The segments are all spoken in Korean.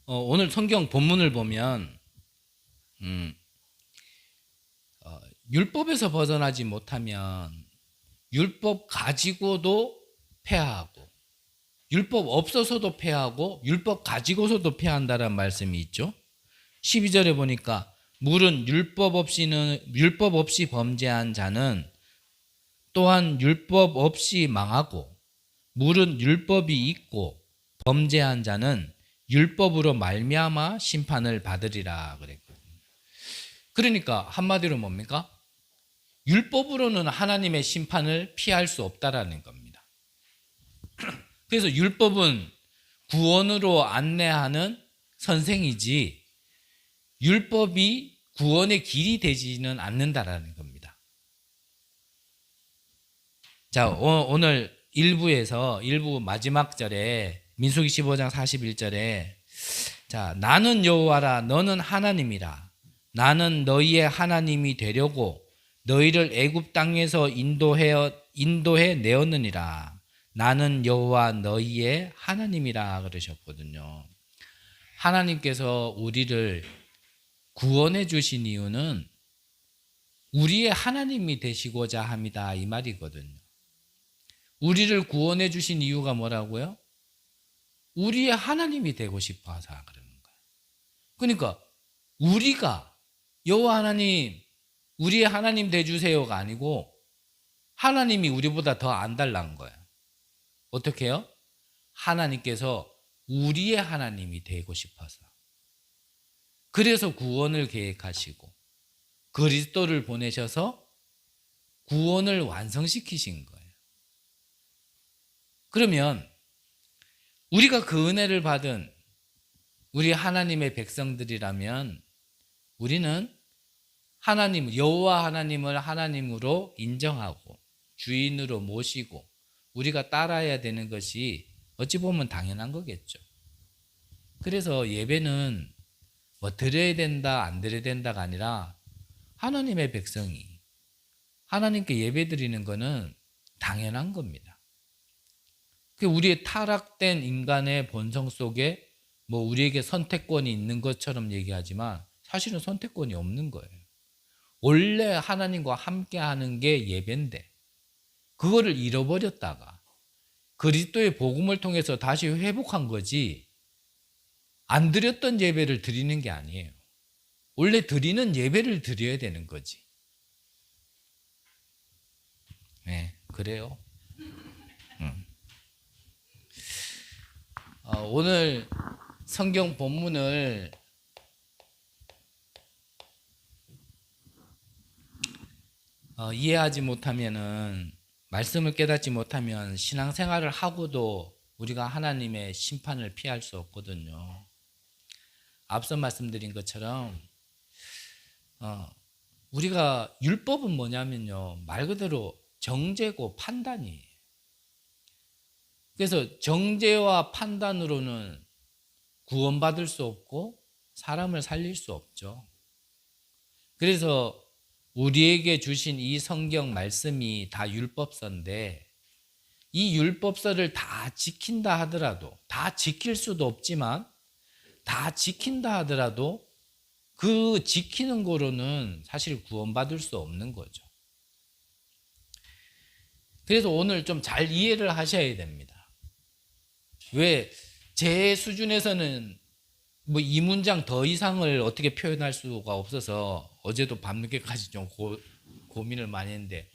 오늘 성경 본문을 보면 음, 율법에서 벗어나지 못하면 율법 가지고도 패하고 율법 없어서도 패하고 율법 가지고서도 패한다는 말씀이 있죠. 12절에 보니까 물은 율법 없이 범죄한 자는 또한 율법 없이 망하고 물은 율법이 있고 범죄한 자는 율법으로 말미암아 심판을 받으리라 그랬거든요. 그러니까 한마디로 뭡니까? 율법으로는 하나님의 심판을 피할 수 없다라는 겁니다. 그래서 율법은 구원으로 안내하는 선생이지 율법이 구원의 길이 되지는 않는다라는 겁니다. 자, 오늘 일부 마지막 절에 민수기 15장 41절에 자, 나는 여호와라 너는 하나님이라 나는 너희의 하나님이 되려고 너희를 애굽 땅에서 인도해 내었느니라 나는 여호와 너희의 하나님이라 그러셨거든요. 하나님께서 우리를 구원해 주신 이유는 우리의 하나님이 되시고자 합니다 이 말이거든요. 우리를 구원해 주신 이유가 뭐라고요? 우리의 하나님이 되고 싶어서 그러는 거예요. 그러니까 우리가 여호와 하나님 우리의 하나님 되주세요가 아니고 하나님이 우리보다 더 안달난 거예요. 어떻게 해요? 하나님께서 우리의 하나님이 되고 싶어서 그래서 구원을 계획하시고 그리스도를 보내셔서 구원을 완성시키신 거예요. 그러면 우리가 그 은혜를 받은 우리 하나님의 백성들이라면 우리는 하나님, 여호와 하나님을 하나님으로 인정하고 주인으로 모시고 우리가 따라야 되는 것이 어찌 보면 당연한 거겠죠. 그래서 예배는 뭐 드려야 된다 안 드려야 된다가 아니라 하나님의 백성이 하나님께 예배 드리는 것은 당연한 겁니다. 우리의 타락된 인간의 본성 속에 뭐 우리에게 선택권이 있는 것처럼 얘기하지만 사실은 선택권이 없는 거예요. 원래 하나님과 함께 하는 게 예배인데 그거를 잃어버렸다가 그리스도의 복음을 통해서 다시 회복한 거지 안 드렸던 예배를 드리는 게 아니에요. 원래 드리는 예배를 드려야 되는 거지. 네, 그래요. 오늘 성경 본문을 이해하지 못하면은 말씀을 깨닫지 못하면 신앙생활을 하고도 우리가 하나님의 심판을 피할 수 없거든요. 앞서 말씀드린 것처럼 우리가 율법은 뭐냐면요 말 그대로 정죄고 판단이에요. 그래서 정죄와 판단으로는 구원받을 수 없고 사람을 살릴 수 없죠. 그래서 우리에게 주신 이 성경 말씀이 다 율법서인데 이 율법서를 다 지킨다 하더라도 다 지킬 수도 없지만 다 지킨다 하더라도 그 지키는 거로는 사실 구원받을 수 없는 거죠. 그래서 오늘 좀 잘 이해를 하셔야 됩니다. 왜 제 수준에서는 뭐 이 문장 더 이상을 어떻게 표현할 수가 없어서 어제도 밤늦게까지 좀 고민을 많이 했는데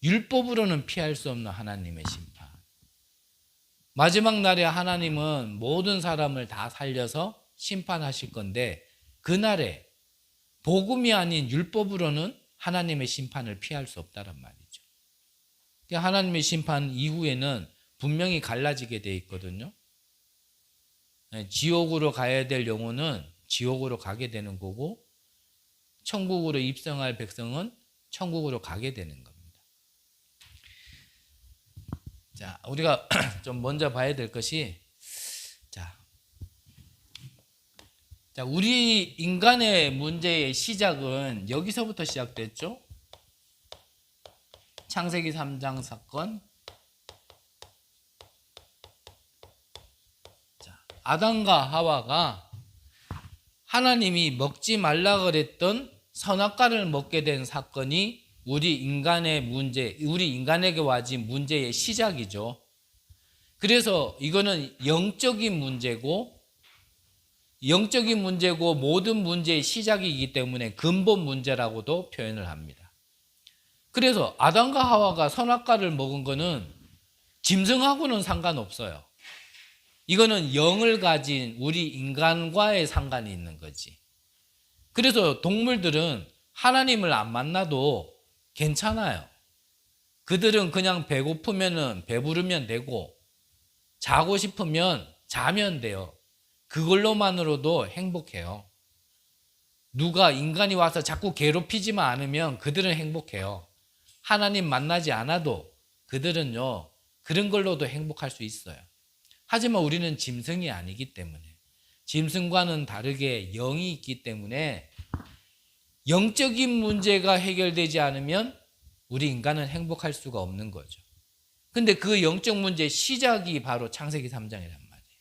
율법으로는 피할 수 없는 하나님의 심판. 마지막 날에 하나님은 모든 사람을 다 살려서 심판하실 건데 그날에 복음이 아닌 율법으로는 하나님의 심판을 피할 수 없다란 말이죠. 하나님의 심판 이후에는 분명히 갈라지게 돼 있거든요. 지옥으로 가야 될 영혼은 지옥으로 가게 되는 거고 천국으로 입성할 백성은 천국으로 가게 되는 겁니다. 자, 우리가 좀 먼저 봐야 될 것이 우리 인간의 문제의 시작은 여기서부터 시작됐죠. 창세기 3장 사건. 아담과 하와가 하나님이 먹지 말라 그랬던 선악과를 먹게 된 사건이 우리 인간의 문제, 우리 인간에게 와진 문제의 시작이죠. 그래서 이거는 영적인 문제고 모든 문제의 시작이기 때문에 근본 문제라고도 표현을 합니다. 그래서 아담과 하와가 선악과를 먹은 거는 짐승하고는 상관없어요. 이거는 영을 가진 우리 인간과의 상관이 있는 거지. 그래서 동물들은 하나님을 안 만나도 괜찮아요. 그들은 그냥 배고프면은 배부르면 되고 자고 싶으면 자면 돼요. 그걸로만으로도 행복해요. 누가 인간이 와서 자꾸 괴롭히지만 않으면 그들은 행복해요. 하나님 만나지 않아도 그들은요, 그런 걸로도 행복할 수 있어요. 하지만 우리는 짐승이 아니기 때문에, 짐승과는 다르게 영이 있기 때문에 영적인 문제가 해결되지 않으면 우리 인간은 행복할 수가 없는 거죠. 근데 그 영적 문제의 시작이 바로 창세기 3장이란 말이에요.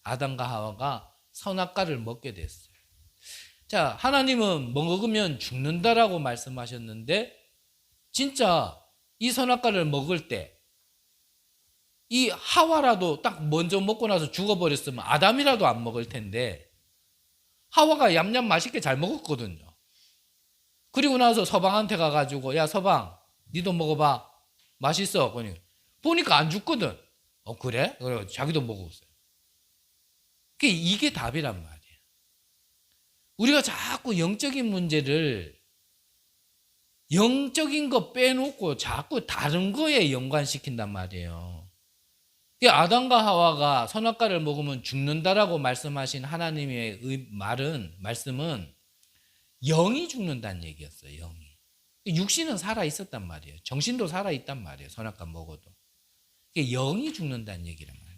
아담과 하와가 선악과를 먹게 됐어요. 자, 하나님은 먹으면 죽는다라고 말씀하셨는데 진짜 이 선악과를 먹을 때 이 하와라도 딱 먼저 먹고 나서 죽어버렸으면 아담이라도 안 먹을 텐데 하와가 얌얌 맛있게 잘 먹었거든요. 그리고 나서 서방한테 가가지고 야 서방 니도 먹어봐 맛있어. 보니까 안 죽거든. 그래? 그래 자기도 먹었어요. 이게 답이란 말이에요. 우리가 자꾸 영적인 문제를 영적인 거 빼놓고 자꾸 다른 거에 연관시킨단 말이에요. 아담과 하와가 선악과를 먹으면 죽는다라고 말씀하신 하나님의 말씀은 영이 죽는다는 얘기였어요. 영이. 육신은 살아 있었단 말이에요. 정신도 살아 있단 말이에요. 선악과 먹어도. 영이 죽는다는 얘기란 말이에요.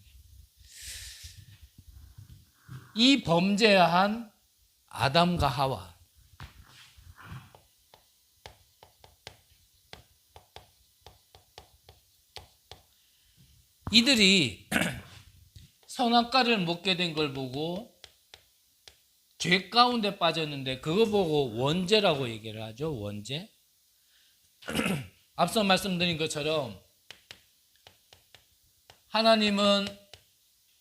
이 범죄한 아담과 하와, 이들이 선악과를 먹게 된 걸 보고 죄 가운데 빠졌는데 그거 보고 원죄라고 얘기를 하죠. 원죄. 앞서 말씀드린 것처럼 하나님은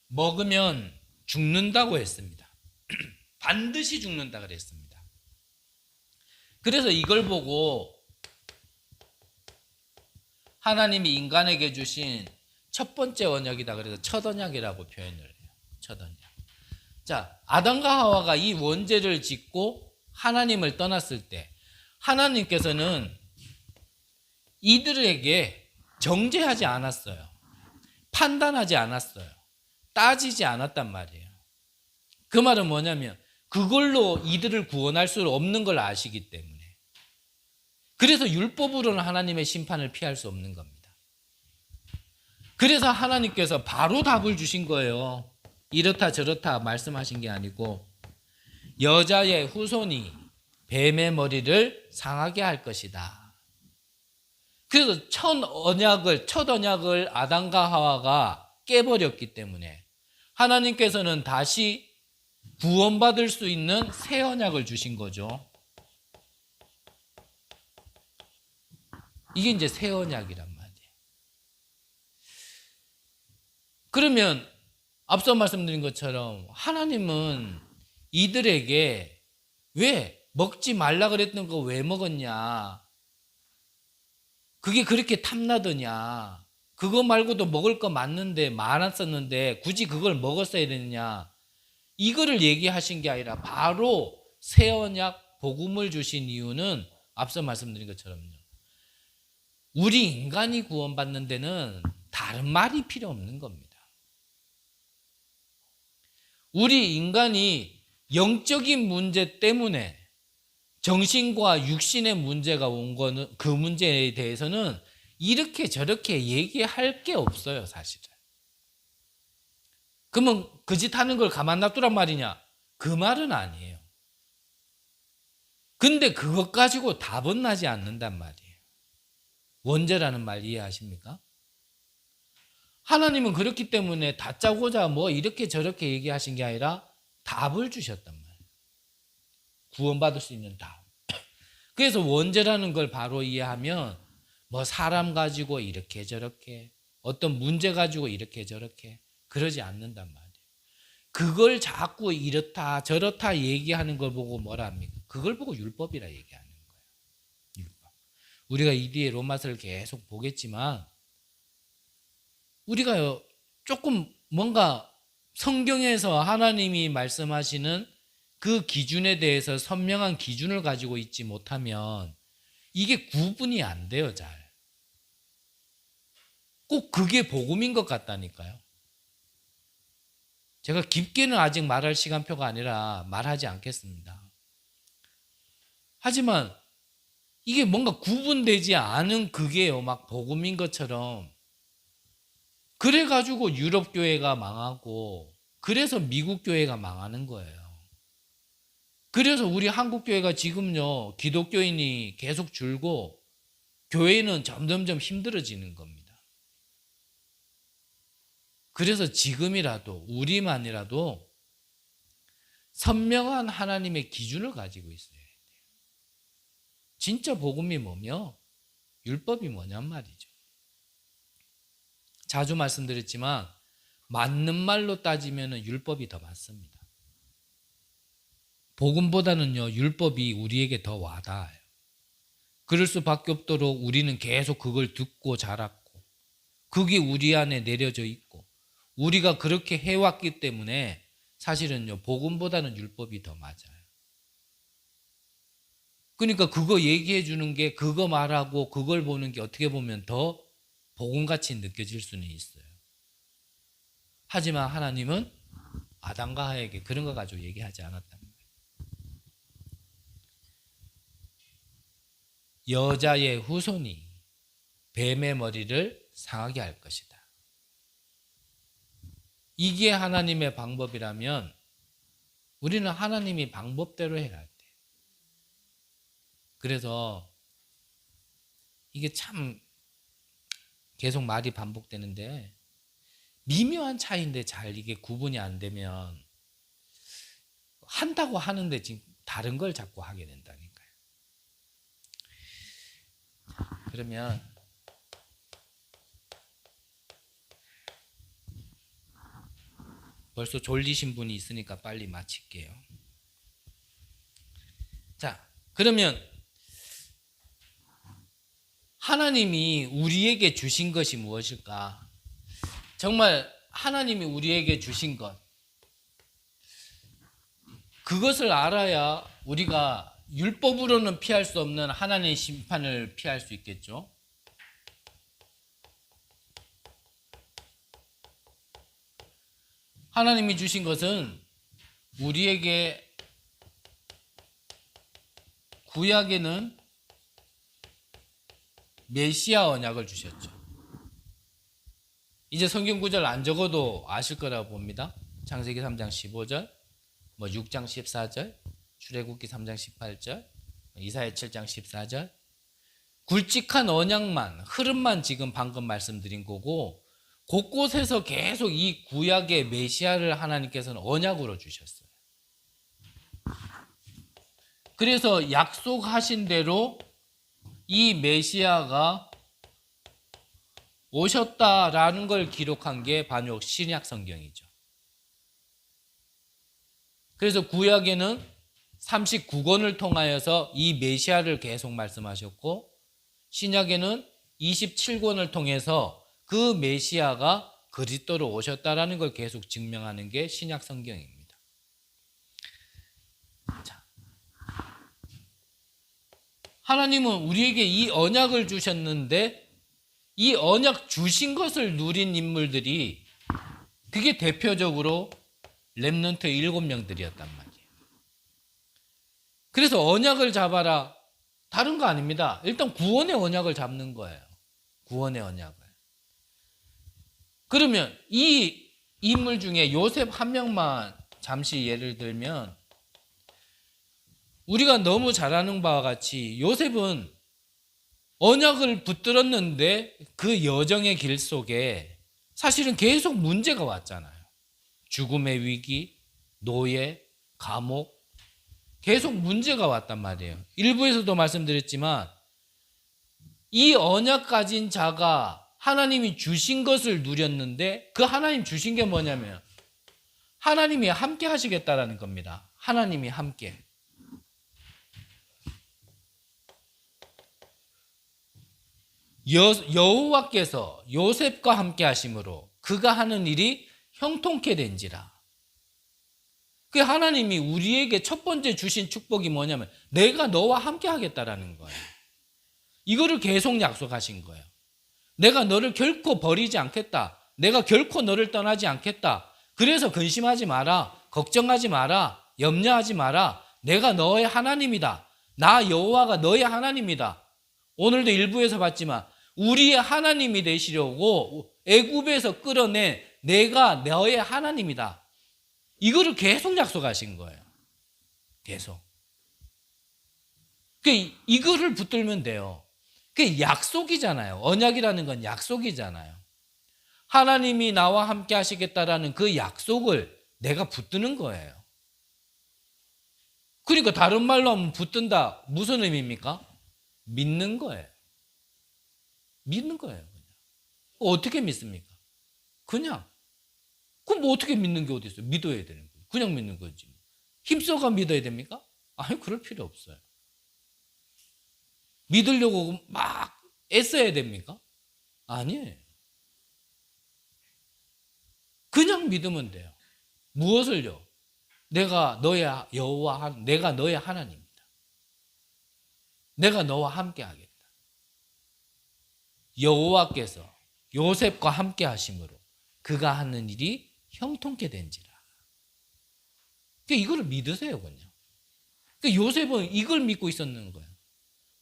먹으면 죽는다고 했습니다. 반드시 죽는다 그랬습니다. 그래서 이걸 보고 하나님이 인간에게 주신 첫 번째 언약이다 그래서 첫 언약이라고 표현을 해요. 첫 언약. 자, 아담과 하와가 이 원죄를 짓고 하나님을 떠났을 때 하나님께서는 이들에게 정죄하지 않았어요. 판단하지 않았어요. 따지지 않았단 말이에요. 그 말은 뭐냐면 그걸로 이들을 구원할 수 없는 걸 아시기 때문에. 그래서 율법으로는 하나님의 심판을 피할 수 없는 겁니다. 그래서 하나님께서 바로 답을 주신 거예요. 이렇다 저렇다 말씀하신 게 아니고 여자의 후손이 뱀의 머리를 상하게 할 것이다. 그래서 첫 언약을 아담과 하와가 깨버렸기 때문에 하나님께서는 다시 구원받을 수 있는 새 언약을 주신 거죠. 이게 이제 새 언약이란 말이에요. 그러면 앞서 말씀드린 것처럼 하나님은 이들에게 왜 먹지 말라 그랬던 거 왜 먹었냐? 그게 그렇게 탐나더냐? 그거 말고도 먹을 거 많았었는데 굳이 그걸 먹었어야 되느냐? 이거를 얘기하신 게 아니라 바로 새 언약 복음을 주신 이유는 앞서 말씀드린 것처럼요. 우리 인간이 구원받는 데는 다른 말이 필요 없는 겁니다. 우리 인간이 영적인 문제 때문에 정신과 육신의 문제가 온 거는 그 문제에 대해서는 이렇게 저렇게 얘기할 게 없어요, 사실은. 그러면 그 짓 하는 걸 가만 놔두란 말이냐? 그 말은 아니에요. 근데 그것 가지고 답은 나지 않는단 말이에요. 원죄라는 말 이해하십니까? 하나님은 그렇기 때문에 다짜고자 뭐 이렇게 저렇게 얘기하신 게 아니라 답을 주셨단 말이에요. 구원받을 수 있는 다음. 그래서 원죄라는 걸 바로 이해하면 뭐 사람 가지고 이렇게 저렇게 어떤 문제 가지고 이렇게 저렇게 그러지 않는단 말이에요. 그걸 자꾸 이렇다 저렇다 얘기하는 걸 보고 뭐라 합니까? 그걸 보고 율법이라 얘기하는 거예요. 율법. 우리가 이 뒤에 로마서를 계속 보겠지만 우리가 조금 뭔가 성경에서 하나님이 말씀하시는 그 기준에 대해서 선명한 기준을 가지고 있지 못하면 이게 구분이 안 돼요, 잘. 꼭 그게 복음인 것 같다니까요. 제가 깊게는 아직 말할 시간표가 아니라 말하지 않겠습니다. 하지만 이게 뭔가 구분되지 않은 그게요, 막 복음인 것처럼. 그래가지고 유럽 교회가 망하고, 그래서 미국 교회가 망하는 거예요. 그래서 우리 한국 교회가 지금요, 기독교인이 계속 줄고, 교회는 점점점 힘들어지는 겁니다. 그래서 지금이라도 우리만이라도 선명한 하나님의 기준을 가지고 있어야 돼요. 진짜 복음이 뭐며 율법이 뭐냔 말이죠. 자주 말씀드렸지만 맞는 말로 따지면 율법이 더 맞습니다. 복음보다는요, 율법이 우리에게 더 와닿아요. 그럴 수밖에 없도록 우리는 계속 그걸 듣고 자랐고, 그게 우리 안에 내려져 있고, 우리가 그렇게 해왔기 때문에 사실은요, 복음보다는 율법이 더 맞아요. 그러니까 그거 얘기해 주는 게, 그거 말하고 그걸 보는 게 어떻게 보면 더 복음같이 느껴질 수는 있어요. 하지만 하나님은 아담과 하에게 그런 거 가지고 얘기하지 않았단 말이에요. 여자의 후손이 뱀의 머리를 상하게 할 것이다. 이게 하나님의 방법이라면 우리는 하나님이 방법대로 해야 돼. 그래서 이게 참 계속 말이 반복되는데 미묘한 차이인데 잘 이게 구분이 안 되면 한다고 하는데 지금 다른 걸 자꾸 하게 된다니까요. 그러면 벌써 졸리신 분이 있으니까 빨리 마칠게요. 자, 그러면 하나님이 우리에게 주신 것이 무엇일까? 정말 하나님이 우리에게 주신 것, 그것을 알아야 우리가 율법으로는 피할 수 없는 하나님의 심판을 피할 수 있겠죠. 하나님이 주신 것은 우리에게 구약에는 메시아 언약을 주셨죠. 이제 성경 구절 안 적어도 아실 거라고 봅니다. 창세기 3장 15절, 6장 14절, 출애굽기 3장 18절, 이사야 7장 14절. 굵직한 언약만, 흐름만 지금 방금 말씀드린 거고, 곳곳에서 계속 이 구약의 메시아를 하나님께서는 언약으로 주셨어요. 그래서 약속하신 대로 이 메시아가 오셨다라는 걸 기록한 게 반역 신약 성경이죠. 그래서 구약에는 39권을 통하여서 이 메시아를 계속 말씀하셨고, 신약에는 27권을 통해서 그 메시아가 그리스도로 오셨다라는 걸 계속 증명하는 게 신약 성경입니다. 자, 하나님은 우리에게 이 언약을 주셨는데 이 언약 주신 것을 누린 인물들이 그게 대표적으로 렘넌트 7명들이었단 말이에요. 그래서 언약을 잡아라, 다른 거 아닙니다. 일단 구원의 언약을 잡는 거예요. 구원의 언약을. 그러면 이 인물 중에 요셉 한 명만 잠시 예를 들면, 우리가 너무 잘 아는 바와 같이 요셉은 언약을 붙들었는데 그 여정의 길 속에 사실은 계속 문제가 왔잖아요. 죽음의 위기, 노예, 감옥, 계속 문제가 왔단 말이에요. 일부에서도 말씀드렸지만 이 언약 가진 자가 하나님이 주신 것을 누렸는데 그 하나님 주신 게 뭐냐면 하나님이 함께 하시겠다라는 겁니다. 하나님이 함께. 여호와께서 요셉과 함께 하심으로 그가 하는 일이 형통케 된지라. 그 하나님이 우리에게 첫 번째 주신 축복이 뭐냐면 내가 너와 함께 하겠다라는 거예요. 이거를 계속 약속하신 거예요. 내가 너를 결코 버리지 않겠다. 내가 결코 너를 떠나지 않겠다. 그래서 근심하지 마라. 걱정하지 마라. 염려하지 마라. 내가 너의 하나님이다. 나 여호와가 너의 하나님이다. 오늘도 일부에서 봤지만 우리의 하나님이 되시려고 애굽에서 끌어낸 내가 너의 하나님이다. 이거를 계속 약속하신 거예요. 계속. 이거를 붙들면 돼요. 그게 약속이잖아요. 언약이라는 건 약속이잖아요. 하나님이 나와 함께 하시겠다라는 그 약속을 내가 붙드는 거예요. 그러니까 다른 말로 하면 붙든다. 무슨 의미입니까? 믿는 거예요. 믿는 거예요. 그냥. 어떻게 믿습니까? 그냥. 그럼 뭐 어떻게 믿는 게 어디 있어요? 믿어야 되는 거예요. 그냥 믿는 거지. 힘써가 믿어야 됩니까? 아니, 그럴 필요 없어요. 믿으려고 막 애써야 됩니까? 아니에요. 그냥 믿으면 돼요. 무엇을요? 내가 너의 여호와, 내가 너의 하나님이다. 내가 너와 함께 하겠다. 여호와께서 요셉과 함께 하심으로 그가 하는 일이 형통케 된지라. 이거를 믿으세요, 그냥. 요셉은 이걸 믿고 있었는 거예요.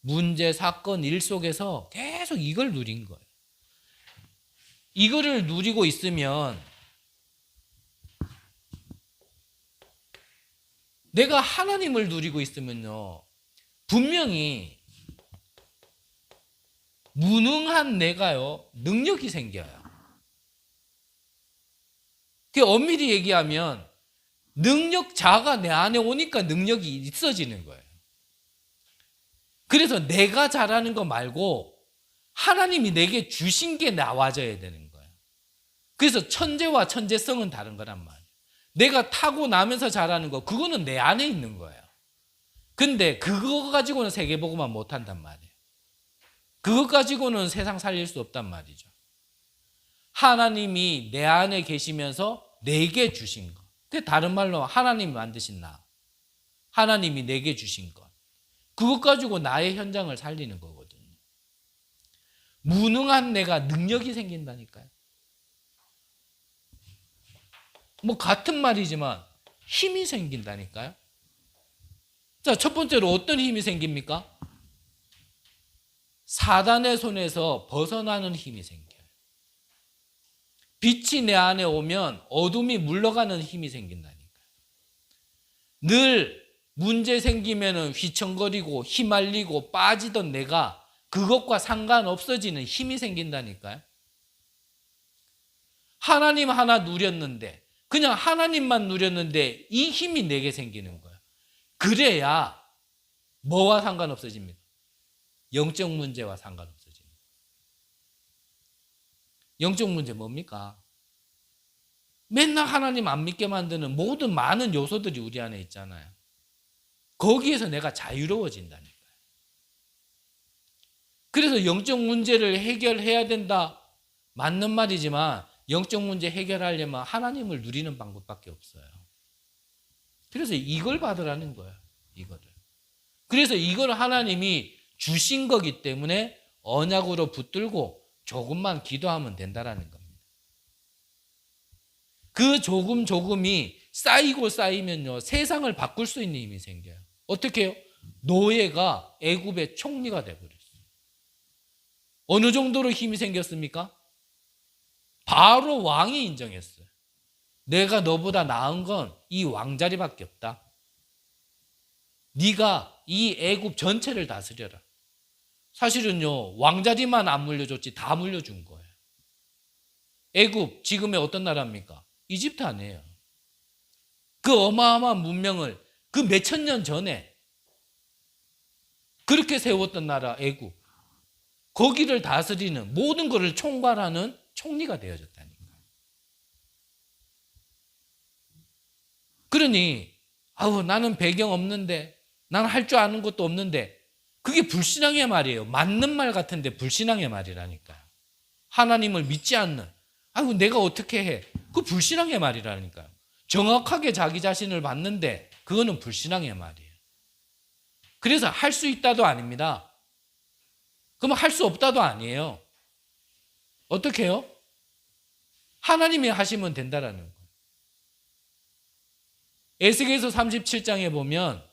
문제, 사건, 일 속에서 계속 이걸 누린 거예요. 이거를 누리고 있으면 내가 하나님을 누리고 있으면요, 분명히 무능한 내가요, 능력이 생겨요. 엄밀히 얘기하면 능력자가 내 안에 오니까 능력이 있어지는 거예요. 그래서 내가 잘하는 거 말고 하나님이 내게 주신 게 나와져야 되는 거예요. 그래서 천재와 천재성은 다른 거란 말이에요. 내가 타고나면서 잘하는 거, 그거는 내 안에 있는 거예요. 근데 그거 가지고는 세계복음화 못한단 말이에요. 그것 가지고는 세상 살릴 수 없단 말이죠. 하나님이 내 안에 계시면서 내게 주신 것. 다른 말로 하나님이 만드신 나. 하나님이 내게 주신 것. 그것 가지고 나의 현장을 살리는 거거든요. 무능한 내가 능력이 생긴다니까요. 뭐 같은 말이지만 힘이 생긴다니까요. 자, 첫 번째로 어떤 힘이 생깁니까? 사단의 손에서 벗어나는 힘이 생겨요. 빛이 내 안에 오면 어둠이 물러가는 힘이 생긴다니까요. 늘 문제 생기면은 휘청거리고 휘말리고 빠지던 내가 그것과 상관없어지는 힘이 생긴다니까요. 하나님 하나 누렸는데, 그냥 하나님만 누렸는데 이 힘이 내게 생기는 거예요. 그래야 뭐와 상관없어집니까? 영적 문제와 상관없어집니다. 영적 문제 뭡니까? 맨날 하나님 안 믿게 만드는 모든 많은 요소들이 우리 안에 있잖아요. 거기에서 내가 자유로워진다니까요. 그래서 영적 문제를 해결해야 된다. 맞는 말이지만 영적 문제 해결하려면 하나님을 누리는 방법밖에 없어요. 그래서 이걸 받으라는 거예요. 이거를. 그래서 이걸 하나님이 주신 거기 때문에 언약으로 붙들고 조금만 기도하면 된다라는 겁니다. 그 조금이 쌓이고 쌓이면요, 세상을 바꿀 수 있는 힘이 생겨요. 어떻게 해요? 노예가 애굽의 총리가 되어버렸어요. 어느 정도로 힘이 생겼습니까? 바로 왕이 인정했어요. 내가 너보다 나은 건 이 왕자리밖에 없다. 네가 이 애굽 전체를 다스려라. 사실은요, 왕자리만 안 물려줬지 다 물려준 거예요. 애굽 지금의 어떤 나라입니까? 이집트 아니에요. 그 어마어마한 문명을 그 몇천 년 전에 그렇게 세웠던 나라 애국, 거기를 다스리는 모든 것을 총괄하는 총리가 되어졌다니까. 그러니 나는 배경 없는데, 나는 할 줄 아는 것도 없는데, 그게 불신앙의 말이에요. 맞는 말 같은데 불신앙의 말이라니까요. 하나님을 믿지 않는, 내가 어떻게 해? 그 불신앙의 말이라니까요. 정확하게 자기 자신을 봤는데 그거는 불신앙의 말이에요. 그래서 할 수 있다도 아닙니다. 그러면 할 수 없다도 아니에요. 어떻게 해요? 하나님이 하시면 된다라는 거예요. 에스겔서 37장에 보면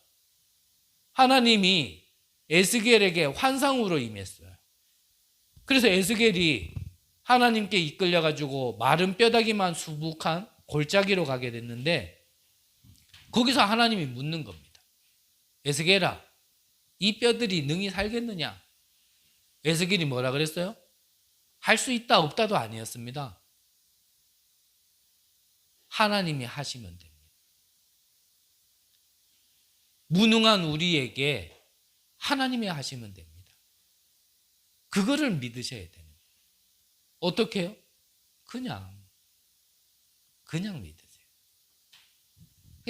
하나님이 에스겔에게 환상으로 임했어요. 그래서 에스겔이 하나님께 이끌려가지고 마른 뼈다귀만 수북한 골짜기로 가게 됐는데, 거기서 하나님이 묻는 겁니다. 에스겔아, 이 뼈들이 능히 살겠느냐? 에스겔이 뭐라 그랬어요? 할 수 있다 없다도 아니었습니다. 하나님이 하시면 됩니다. 무능한 우리에게 하나님이 하시면 됩니다. 그거를 믿으셔야 되는 거예요. 어떻게 해요? 그냥 믿으세요.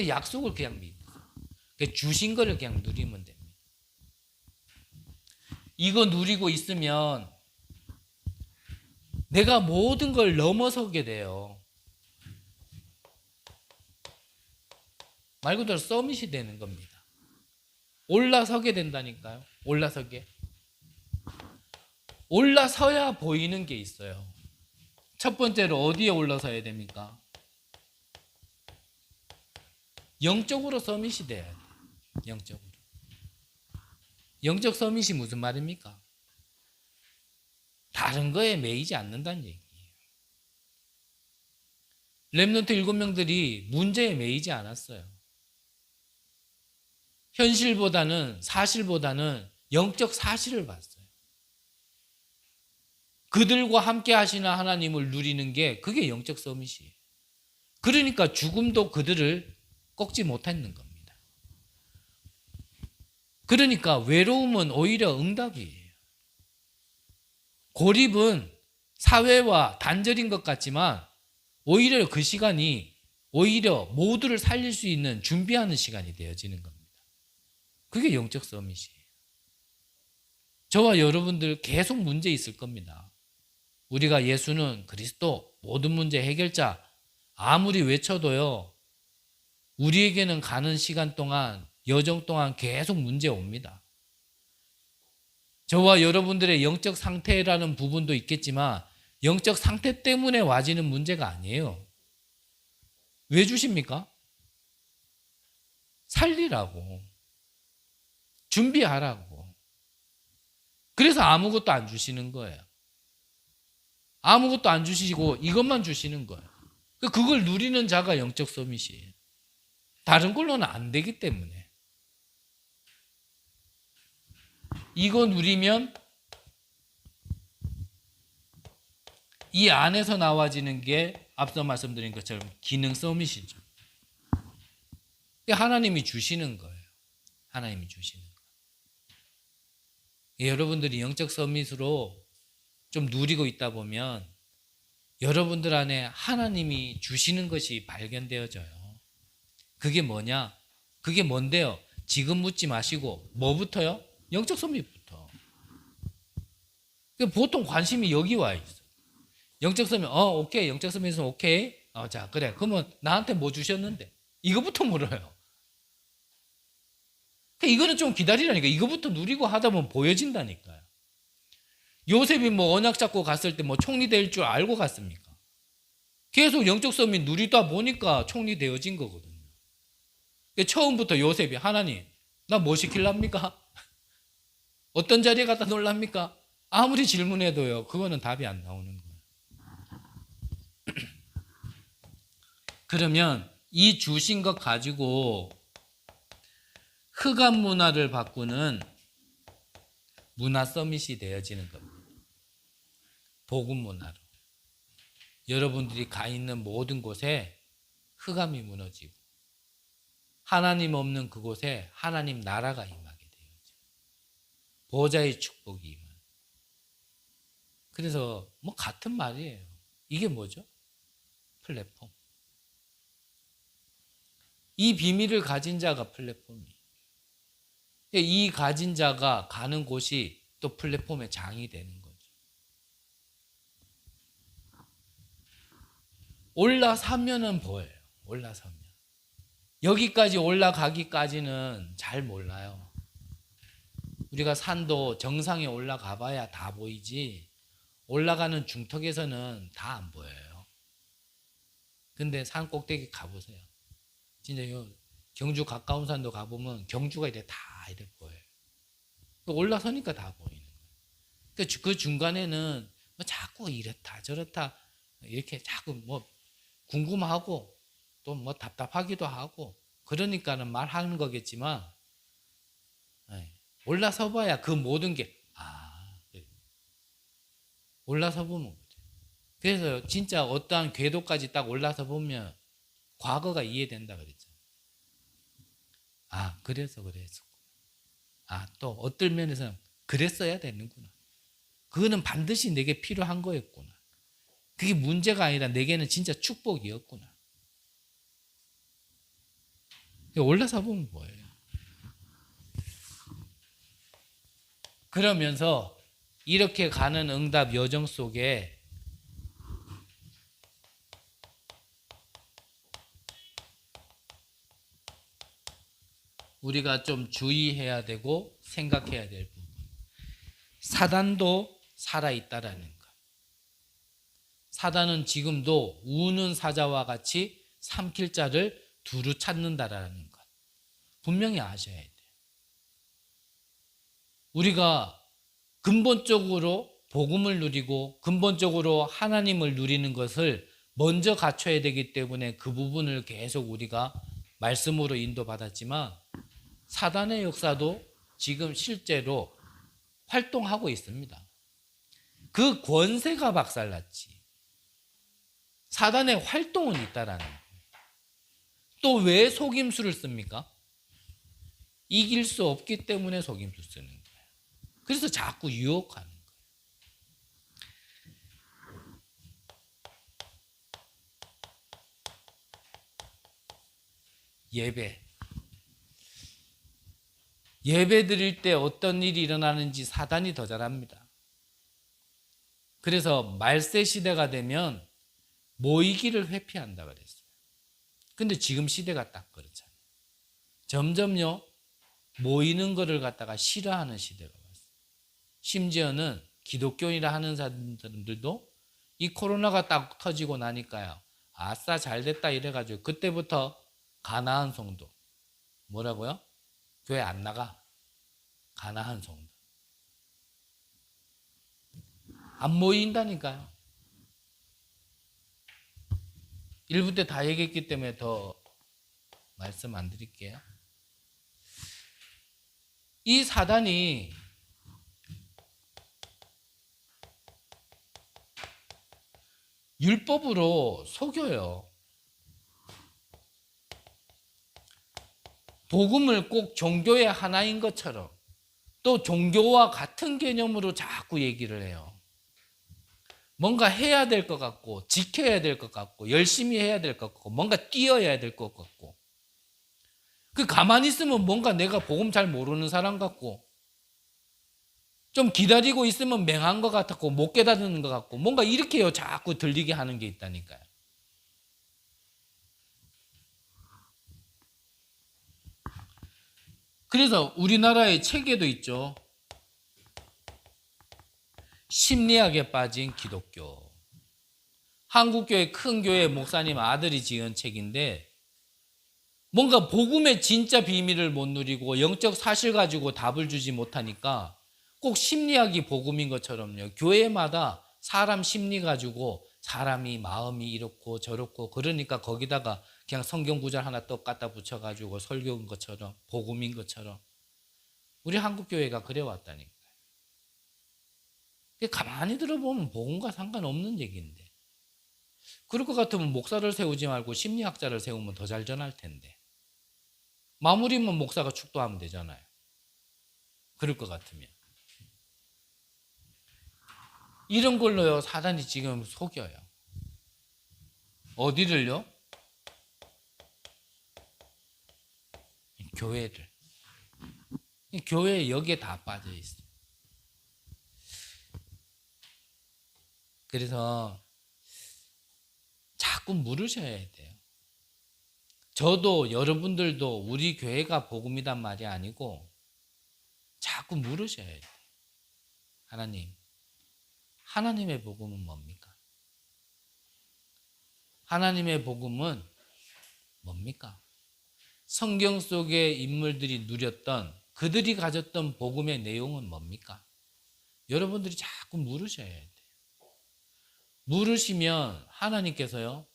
약속을 그냥 믿으세요. 주신 거를 그냥 누리면 됩니다. 이거 누리고 있으면 내가 모든 걸 넘어서게 돼요. 말 그대로 서밋이 되는 겁니다. 올라서게 된다니까요. 올라서야 보이는 게 있어요. 첫 번째로 어디에 올라서야 됩니까? 영적으로 서밋이 돼야 돼요. 영적으로. 영적 서밋이 무슨 말입니까? 다른 거에 매이지 않는다는 얘기예요. 렘넌트 7명들이 문제에 매이지 않았어요. 현실보다는, 사실보다는 영적 사실을 봤어요. 그들과 함께 하시는 하나님을 누리는 게 그게 영적 서밋이에요. 그러니까 죽음도 그들을 꺾지 못했는 겁니다. 그러니까 외로움은 오히려 응답이에요. 고립은 사회와 단절인 것 같지만 오히려 그 시간이 오히려 모두를 살릴 수 있는 준비하는 시간이 되어지는 겁니다. 그게 영적 서밋이에요. 저와 여러분들 계속 문제 있을 겁니다. 우리가 예수는 그리스도, 모든 문제 해결자 아무리 외쳐도요, 우리에게는 가는 시간 동안, 여정 동안 계속 문제 옵니다. 저와 여러분들의 영적 상태라는 부분도 있겠지만 영적 상태 때문에 와지는 문제가 아니에요. 왜 주십니까? 살리라고. 준비하라고. 그래서 아무것도 안 주시는 거예요. 아무것도 안 주시고 이것만 주시는 거예요. 그걸 누리는 자가 영적 서밋이에요. 다른 걸로는 안 되기 때문에. 이거 누리면 이 안에서 나와지는 게 앞서 말씀드린 것처럼 기능 서밋이죠. 하나님이 주시는 거예요. 하나님이 주시는 거예요. 여러분들이 영적 서밋으로 좀 누리고 있다 보면 여러분들 안에 하나님이 주시는 것이 발견되어져요. 그게 뭐냐? 그게 뭔데요? 지금 묻지 마시고 뭐부터요? 영적 서밋부터. 보통 관심이 여기 와 있어. 영적 서밋, 오케이. 영적 서밋은 오케이. 자, 그래. 그러면 나한테 뭐 주셨는데? 이거부터 물어요. 이거는 좀 기다리라니까. 이거부터 누리고 하다 보면 보여진다니까요. 요셉이 언약 잡고 갔을 때 총리 될 줄 알고 갔습니까? 계속 영적 서밋 누리다 보니까 총리 되어진 거거든요. 처음부터 요셉이 하나님, 나 뭐 시킬랍니까? 어떤 자리에 갖다 놓을랍니까? 아무리 질문해도요, 그거는 답이 안 나오는 거예요. 그러면 이 주신 것 가지고 흑암 문화를 바꾸는 문화 서밋이 되어지는 겁니다. 복음 문화로. 여러분들이 가 있는 모든 곳에 흑암이 무너지고 하나님 없는 그곳에 하나님 나라가 임하게 돼요. 보좌의 축복이 임하는. 그래서 뭐 같은 말이에요. 이게 뭐죠? 플랫폼. 이 비밀을 가진 자가 플랫폼이에요. 이 가진 자가 가는 곳이 또 플랫폼의 장이 되는 거죠. 올라서면은 뭐예요? 올라서면. 여기까지 올라가기까지는 잘 몰라요. 우리가 산도 정상에 올라가 봐야 다 보이지 올라가는 중턱에서는 다 안 보여요. 근데 산 꼭대기 가보세요. 진짜 경주 가까운 산도 가보면 경주가 이래 다 이래 보여요. 올라서니까 다 보이는 거예요. 그 중간에는 뭐 자꾸 이렇다 저렇다 이렇게 자꾸 뭐 궁금하고 또 뭐 답답하기도 하고 그러니까는 말하는 거겠지만 올라서 봐야 그 모든 게 올라서 보면 그래서 진짜 어떠한 궤도까지 딱 올라서 보면 과거가 이해된다 그랬죠. 그래서 그랬었구나. 또 어떤 면에서는 그랬어야 되는구나. 그거는 반드시 내게 필요한 거였구나. 그게 문제가 아니라 내게는 진짜 축복이었구나. 올라서 보면 뭐예요? 그러면서 이렇게 가는 응답 여정 속에 우리가 좀 주의해야 되고 생각해야 될 부분. 사단도 살아있다라는 것. 사단은 지금도 우는 사자와 같이 삼킬 자를 두루 찾는다라는 것. 분명히 아셔야 돼요. 우리가 근본적으로 복음을 누리고 근본적으로 하나님을 누리는 것을 먼저 갖춰야 되기 때문에 그 부분을 계속 우리가 말씀으로 인도받았지만 사단의 역사도 지금 실제로 활동하고 있습니다. 그 권세가 박살났지. 사단의 활동은 있다라는 거예요. 또 왜 속임수를 씁니까? 이길 수 없기 때문에 속임수 쓰는 거예요. 그래서 자꾸 유혹하는 거예요. 예배 드릴 때 어떤 일이 일어나는지 사단이 더 잘합니다. 그래서 말세 시대가 되면 모이기를 회피한다 그랬어요. 근데 지금 시대가 딱 그렇잖아요. 점점요 모이는 거를 갖다가 싫어하는 시대가 왔어요. 심지어는 기독교인이라 하는 사람들도 이 코로나가 딱 터지고 나니까요. 아싸 잘됐다 이래가지고 그때부터 가나안 성도 뭐라고요? 교회 안 나가. 가나안 성도 안 모인다니까요. 1부 때 다 얘기했기 때문에 더 말씀 안 드릴게요. 이 사단이 율법으로 속여요. 복음을 꼭 종교의 하나인 것처럼 또 종교와 같은 개념으로 자꾸 얘기를 해요. 뭔가 해야 될 것 같고 지켜야 될 것 같고 열심히 해야 될 것 같고 뭔가 뛰어야 될 것 같고 가만히 있으면 뭔가 내가 복음 잘 모르는 사람 같고 좀 기다리고 있으면 맹한 것 같았고 못 깨닫는 것 같고 뭔가 이렇게요 자꾸 들리게 하는 게 있다니까요. 그래서 우리나라의 체계도 있죠. 심리학에 빠진 기독교. 한국교회 큰 교회 목사님 아들이 지은 책인데 뭔가 복음의 진짜 비밀을 못 누리고 영적 사실 가지고 답을 주지 못하니까 꼭 심리학이 복음인 것처럼요. 교회마다 사람 심리 가지고 사람이 마음이 이렇고 저렇고 그러니까 거기다가 그냥 성경 구절 하나 떡 갖다 붙여가지고 설교인 것처럼 복음인 것처럼 우리 한국교회가 그래왔다니까요. 가만히 들어보면 복음과 상관없는 얘기인데 그럴 것 같으면 목사를 세우지 말고 심리학자를 세우면 더 잘 전할 텐데 마무리만 목사가 축도하면 되잖아요. 그럴 것 같으면. 이런 걸로요, 사단이 지금 속여요. 어디를요? 교회를. 교회 여기에 다 빠져 있어요. 그래서 자꾸 물으셔야 돼요. 저도 여러분들도 우리 교회가 복음이란 말이 아니고 자꾸 물으셔야 돼요. 하나님, 하나님의 복음은 뭡니까? 하나님의 복음은 뭡니까? 성경 속의 인물들이 누렸던, 그들이 가졌던 복음의 내용은 뭡니까? 여러분들이 자꾸 물으셔야 돼요. 물으시면 하나님께서요,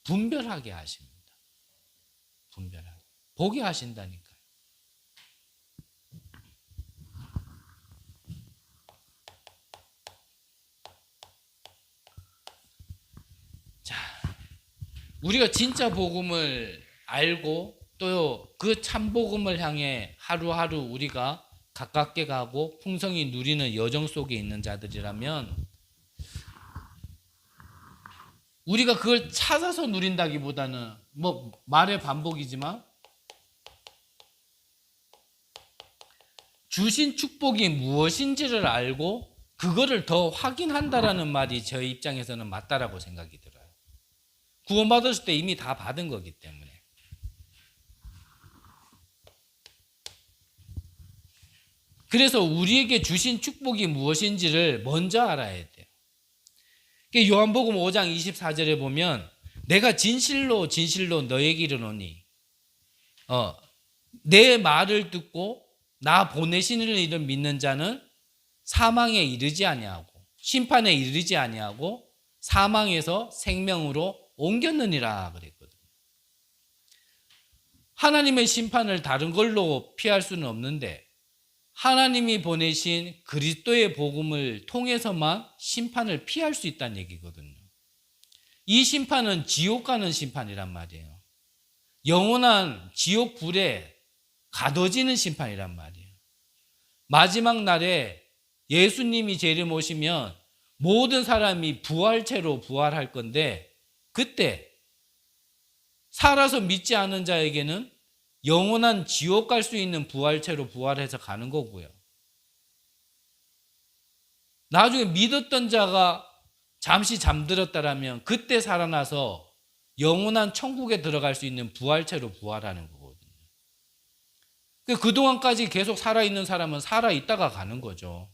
분별하게 하십니다. 분별하게. 보게 하신다니까요. 자, 우리가 진짜 복음을 알고 또 그 참복음을 향해 하루하루 우리가 가깝게 가고 풍성히 누리는 여정 속에 있는 자들이라면 우리가 그걸 찾아서 누린다기보다는 뭐 말의 반복이지만 주신 축복이 무엇인지를 알고 그거를 더 확인한다라는 말이 저희 입장에서는 맞다라고 생각이 들어요. 구원받았을 때 이미 다 받은 거기 때문에. 그래서 우리에게 주신 축복이 무엇인지를 먼저 알아야 돼요. 요한복음 5장 24절에 보면 내가 진실로 진실로 너에게 이르노니 내 말을 듣고 나 보내시는 이를 믿는 자는 사망에 이르지 아니하고 심판에 이르지 아니하고 사망에서 생명으로 옮겼느니라 그랬거든요. 하나님의 심판을 다른 걸로 피할 수는 없는데 하나님이 보내신 그리스도의 복음을 통해서만 심판을 피할 수 있다는 얘기거든요. 이 심판은 지옥 가는 심판이란 말이에요. 영원한 지옥 불에 가둬지는 심판이란 말이에요. 마지막 날에 예수님이 재림오시면 모든 사람이 부활체로 부활할 건데 그때 살아서 믿지 않은 자에게는 영원한 지옥 갈 수 있는 부활체로 부활해서 가는 거고요. 나중에 믿었던 자가 잠시 잠들었다라면 그때 살아나서 영원한 천국에 들어갈 수 있는 부활체로 부활하는 거거든요. 그동안까지 계속 살아있는 사람은 살아있다가 가는 거죠.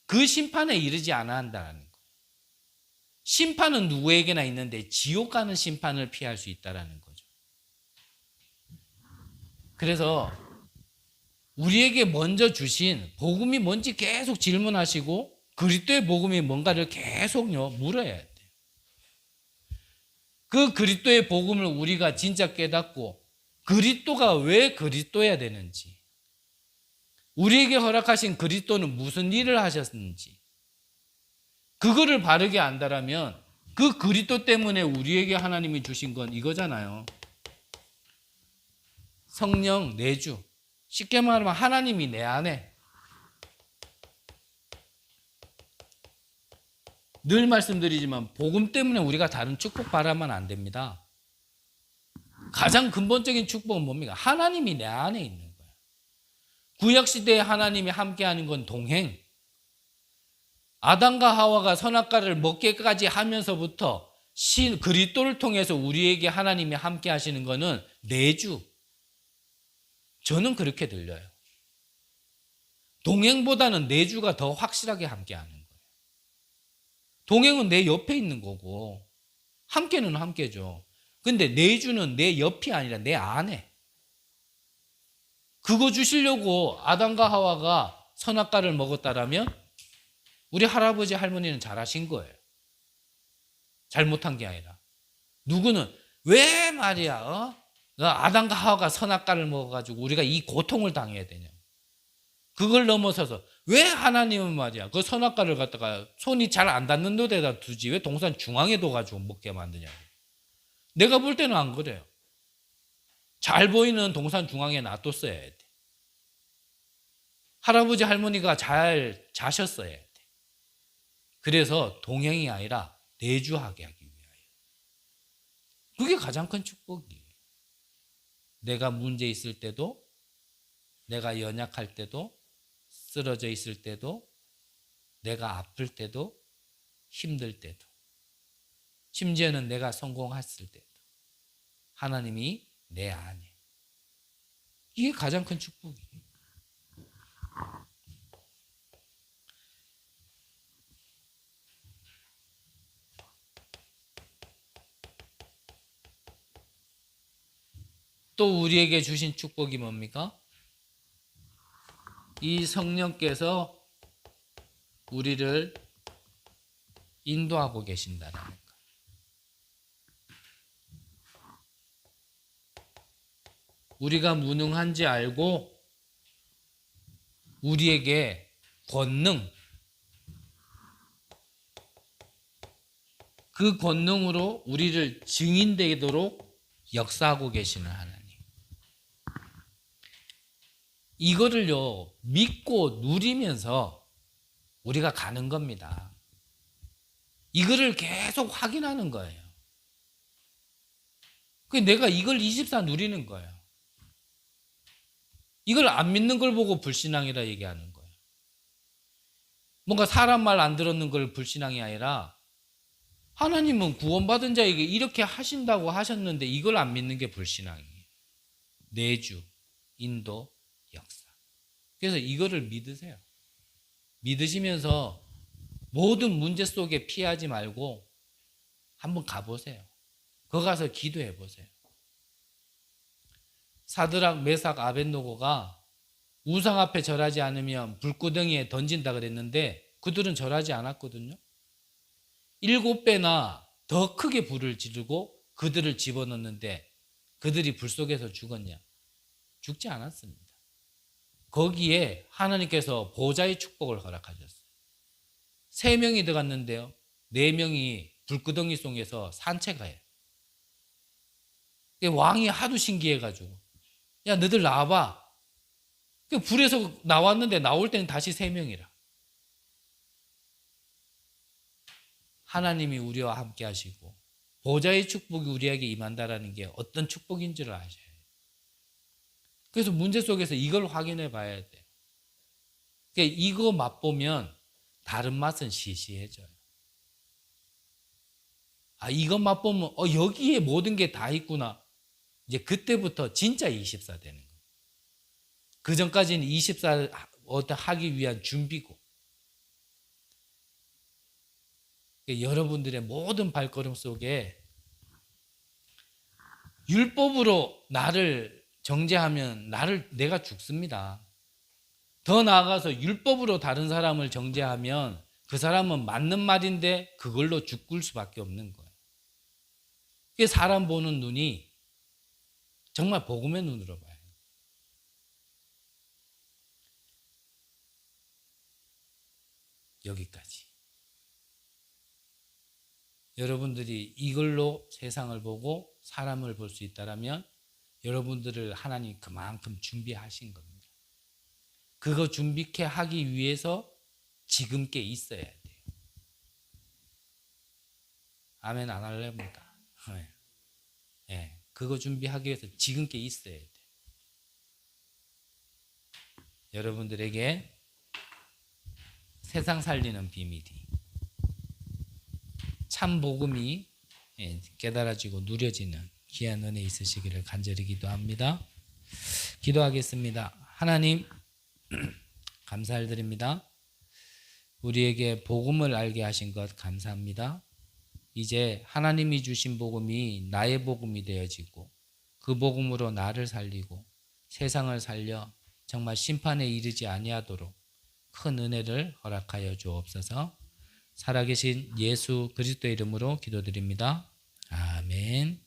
그 심판에 이르지 않아야 한다는 거예요. 심판은 누구에게나 있는데 지옥 가는 심판을 피할 수 있다는 거죠. 그래서 우리에게 먼저 주신 복음이 뭔지 계속 질문하시고 그리스도의 복음이 뭔가를 계속요 물어야 돼요. 그 그리스도의 복음을 우리가 진짜 깨닫고 그리스도가 왜 그리스도여야 되는지, 우리에게 허락하신 그리스도는 무슨 일을 하셨는지 그거를 바르게 안다라면 그 그리스도 때문에 우리에게 하나님이 주신 건 이거잖아요. 성령 내주. 쉽게 말하면 하나님이 내 안에. 늘 말씀드리지만 복음 때문에 우리가 다른 축복 바라면 안 됩니다. 가장 근본적인 축복은 뭡니까? 하나님이 내 안에 있는 거예요. 구약시대에 하나님이 함께하는 건 동행. 아담과 하와가 선악과를 먹게까지 하면서부터 그리스도를 통해서 우리에게 하나님이 함께하시는 거는 내주. 저는 그렇게 들려요. 동행보다는 내주가 더 확실하게 함께하는 거예요. 동행은 내 옆에 있는 거고 함께는 함께죠. 근데 내주는 내 옆이 아니라 내 안에. 그거 주시려고 아담과 하와가 선악과를 먹었다라면 우리 할아버지 할머니는 잘하신 거예요. 잘못한 게 아니라. 누구는 왜 말이야 아담과 하와가 선악과를 먹어가지고 우리가 이 고통을 당해야 되냐. 그걸 넘어서서 왜 하나님은 말이야 그 선악과를 갖다가 손이 잘 안 닿는 데다 두지 왜 동산 중앙에 둬가지고 먹게 만드냐. 내가 볼 때는 안 그래요. 잘 보이는 동산 중앙에 놔뒀어야 돼. 할아버지 할머니가 잘 자셨어야 돼. 그래서 동행이 아니라 내주하게 하기 위하여. 그게 가장 큰 축복이에요. 내가 문제 있을 때도, 내가 연약할 때도, 쓰러져 있을 때도, 내가 아플 때도, 힘들 때도, 심지어는 내가 성공했을 때도 하나님이 내 안에. 이게 가장 큰 축복이에요. 또 우리에게 주신 축복이 뭡니까? 이 성령께서 우리를 인도하고 계신다라는 것. 우리가 무능한지 알고 우리에게 권능, 그 권능으로 우리를 증인되도록 역사하고 계시는 하나님. 이거를요, 믿고 누리면서 우리가 가는 겁니다. 이거를 계속 확인하는 거예요. 내가 이걸 24 누리는 거예요. 이걸 안 믿는 걸 보고 불신앙이라 얘기하는 거예요. 뭔가 사람 말 안 들었는 걸 불신앙이 아니라 하나님은 구원받은 자에게 이렇게 하신다고 하셨는데 이걸 안 믿는 게 불신앙이에요. 내주, 인도, 역사. 그래서 이거를 믿으세요. 믿으시면서 모든 문제 속에 피하지 말고 한번 가보세요. 거기 가서 기도해 보세요. 사드락, 메삭, 아벳노고가 우상 앞에 절하지 않으면 불구덩이에 던진다 그랬는데 그들은 절하지 않았거든요. 7배나 더 크게 불을 지르고 그들을 집어넣는데 그들이 불 속에서 죽었냐? 죽지 않았습니다. 거기에 하나님께서 보좌의 축복을 허락하셨어요. 3명이 들어갔는데요, 4명이 불구덩이 속에서 산책해요. 왕이 하도 신기해가지고, 야, 너희들 나와봐. 불에서 나왔는데 나올 때는 다시 3명이라. 하나님이 우리와 함께 하시고 보좌의 축복이 우리에게 임한다라는 게 어떤 축복인 줄 아셔야 해요. 그래서 문제 속에서 이걸 확인해 봐야 돼요. 이거 맛보면 다른 맛은 시시해져요. 이거 맛보면 여기에 모든 게 다 있구나. 이제 그때부터 진짜 24 되는 거예요. 그 전까지는 24 하기 위한 준비고. 여러분들의 모든 발걸음 속에 율법으로 나를 정죄하면 내가 죽습니다. 더 나아가서 율법으로 다른 사람을 정죄하면 그 사람은 맞는 말인데 그걸로 죽을 수밖에 없는 거예요. 사람 보는 눈이 정말 복음의 눈으로 봐요. 여기까지. 여러분들이 이걸로 세상을 보고 사람을 볼 수 있다면 여러분들을 하나님 그만큼 준비하신 겁니다. 그거 준비케 하기 위해서 지금께 있어야 돼요. 아멘 안 할랍니다. 네. 그거 준비하기 위해서 지금께 있어야 돼요. 여러분들에게 세상 살리는 비밀이 참 복음이 깨달아지고 누려지는 귀한 은혜 있으시기를 간절히 기도합니다. 기도하겠습니다. 하나님 감사드립니다. 우리에게 복음을 알게 하신 것 감사합니다. 이제 하나님이 주신 복음이 나의 복음이 되어지고 그 복음으로 나를 살리고 세상을 살려 정말 심판에 이르지 아니하도록 큰 은혜를 허락하여 주옵소서. 살아계신 예수 그리스도의 이름으로 기도드립니다. 아멘.